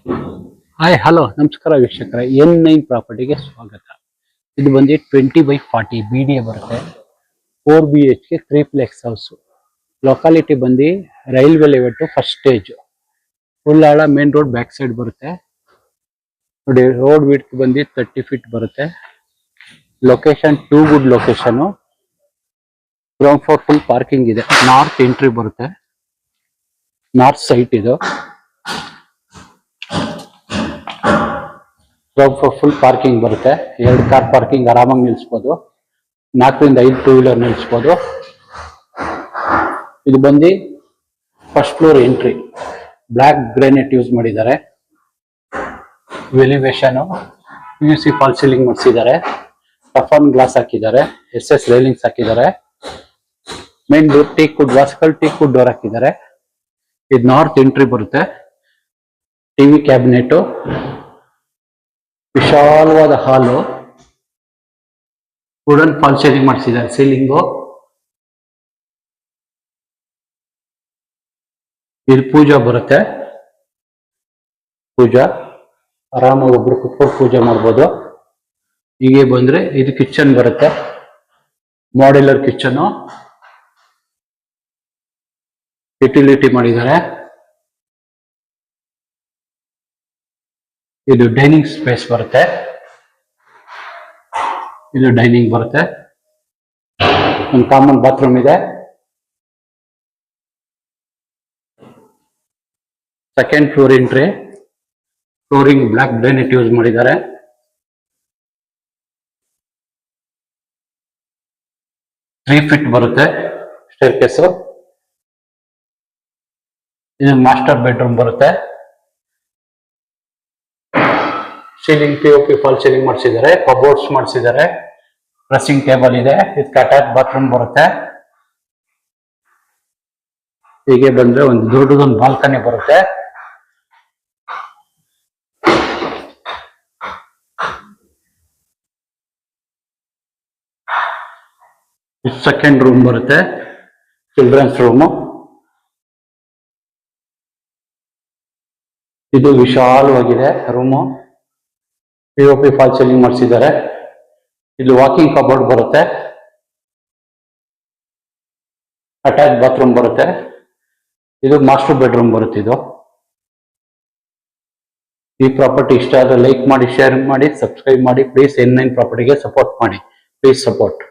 Hi hello ನಮಸ್ಕಾರ ವೀಕ್ಷಕರೇ, N9 ಪ್ರಾಪರ್ಟಿಗೆ ಸ್ವಾಗತ. ಇದು ಬಂದು 20/40 BDA ಬರುತ್ತೆ. 4 BHK 3 ಹೌಸ್. ಲೊಕಾಲಿಟಿ ಬಂದು railway layout first stage. Ullal main road back side ಬರುತ್ತೆ. ನೋಡಿ, ರೋಡ್ ವಿಡ್ತ್ ಬಂದು 30 ಫೀಟ್ ಬರುತ್ತೆ. Location too good location. Ground floor full parking ಇದೆ. ನಾರ್ತ್ ಎಂಟ್ರಿ ಬರುತ್ತೆ. ನಾರ್ತ್ ಸೈಟ್ ಇದು. ಫುಲ್ ಪಾರ್ಕಿಂಗ್ ಬರುತ್ತೆ. 2 ಕಾರ್ ಪಾರ್ಕಿಂಗ್ ಆರಾಮಾಗಿ ನಿಲ್ಲಿಸಬಹುದು. 4ರಿಂದ 5 ಟೂ ವೀಲರ್ ನಿಲ್ಲಿಸಬಹುದು. ಇದು ಬಂದು first floor entry. Black granite use ಮಾಡಿದ್ದಾರೆ. ಎಲಿವೇಶನ್ PVC ಫಾಲ್ ಸೀಲಿಂಗ್ ಮಾಡಿಸಿದ್ದಾರೆ. ಟಫನ್ ಗ್ಲಾಸ್ ಹಾಕಿದ್ದಾರೆ. SS ರೈಲಿಂಗ್ಸ್ ಹಾಕಿದ್ದಾರೆ. ಮೇನ್ ಡೋರ್ ಟೀಕ್ ವುಡ್ ವಾಸ್ಕಲ್ ಟೀಕ್ ವುಡ್ ಡೋರ್ ಹಾಕಿದ್ದಾರೆ. ಇದು ನಾರ್ತ್ ಎಂಟ್ರಿ ಬರುತ್ತೆ. ಟಿವಿ ಕ್ಯಾಬಿನೆಟ್, ವಿಶಾಲವಾದ ಹಾಲು, ವುಡನ್ ಫಾಲ್ ಸೀಲಿಂಗ್ ಮಾಡಿಸಿದ್ದಾರೆ. ಸೀಲಿಂಗು ಇದು ಪೂಜಾ ಬರುತ್ತೆ. ಪೂಜಾ ಆರಾಮಾಗಿ ಒಬ್ರು ಕುತ್ಕೊಂಡು ಪೂಜೆ ಮಾಡ್ಬೋದು. ಹೀಗೆ ಬಂದ್ರೆ ಇದು ಕಿಚನ್ ಬರುತ್ತೆ. ಮಾಡ್ಯುಲರ್ ಕಿಚನ್, ಯುಟಿಲಿಟಿ ಮಾಡಿದ್ದಾರೆ. ಇದು ಡೈನಿಂಗ್ ಸ್ಪೇಸ್ ಬರುತ್ತೆ. ಇದು ಡೈನಿಂಗ್ ಬರುತ್ತೆ. ಒಂದು ಕಾಮನ್ ಬಾತ್ರೂಮ್ ಇದೆ. Second floor entry. Flooring black granite use ಮಾಡಿದ್ದಾರೆ. ತ್ರೀ ಫೀಟ್ ಬರುತ್ತೆ ಸ್ಟೇರ್ ಕೇಸ್. ಇದು ಮಾಸ್ಟರ್ ಬೆಡ್ರೂಮ್ ಬರುತ್ತೆ. ಸೀಲಿಂಗ್ POP ಫಾಲ್ ಸೀಲಿಂಗ್ ಮಾಡಿಸಿದ್ದಾರೆ. ಕಬೋರ್ಡ್ಸ್ ಮಾಡಿಸಿದ್ದಾರೆ. ಡ್ರೆಸ್ಸಿಂಗ್ ಟೇಬಲ್ ಇದೆ. ಇದಕ್ಕೆ ಅಟ್ಯಾಚ್ ಬಾತ್ರೂಮ್ ಬರುತ್ತೆ. ಹೀಗೆ ಬಂದ್ರೆ ಒಂದು ದೊಡ್ಡದೊಂದು ಬಾಲ್ಕನಿ ಬರುತ್ತೆ. ಸೆಕೆಂಡ್ ರೂಮ್ ಬರುತ್ತೆ. Children's room. ಇದು ವಿಶಾಲವಾಗಿದೆ ರೂಮು. POP ಫಾಲ್ ಸೀಲಿಂಗ್ ಮಾಡಿಸಿದ್ದಾರೆ. ಇದು ವಾಕಿಂಗ್ ಕಬೋರ್ಡ್ ಬರುತ್ತೆ. ಅಟ್ಯಾಚ್ ಬಾತ್ರೂಮ್ ಬರುತ್ತೆ. ಇದು ಮಾಸ್ಟರ್ ಬೆಡ್ರೂಮ್ ಬರುತ್ತೆ. ಇದು ಈ ಪ್ರಾಪರ್ಟಿ ಇಷ್ಟ ಆದರೆ ಲೈಕ್ ಮಾಡಿ, ಶೇರ್ ಮಾಡಿ, ಸಬ್ಸ್ಕ್ರೈಬ್ ಮಾಡಿ. ಪ್ಲೀಸ್ N9 ಪ್ರಾಪರ್ಟಿಗೆ ಸಪೋರ್ಟ್ ಮಾಡಿ. Please support.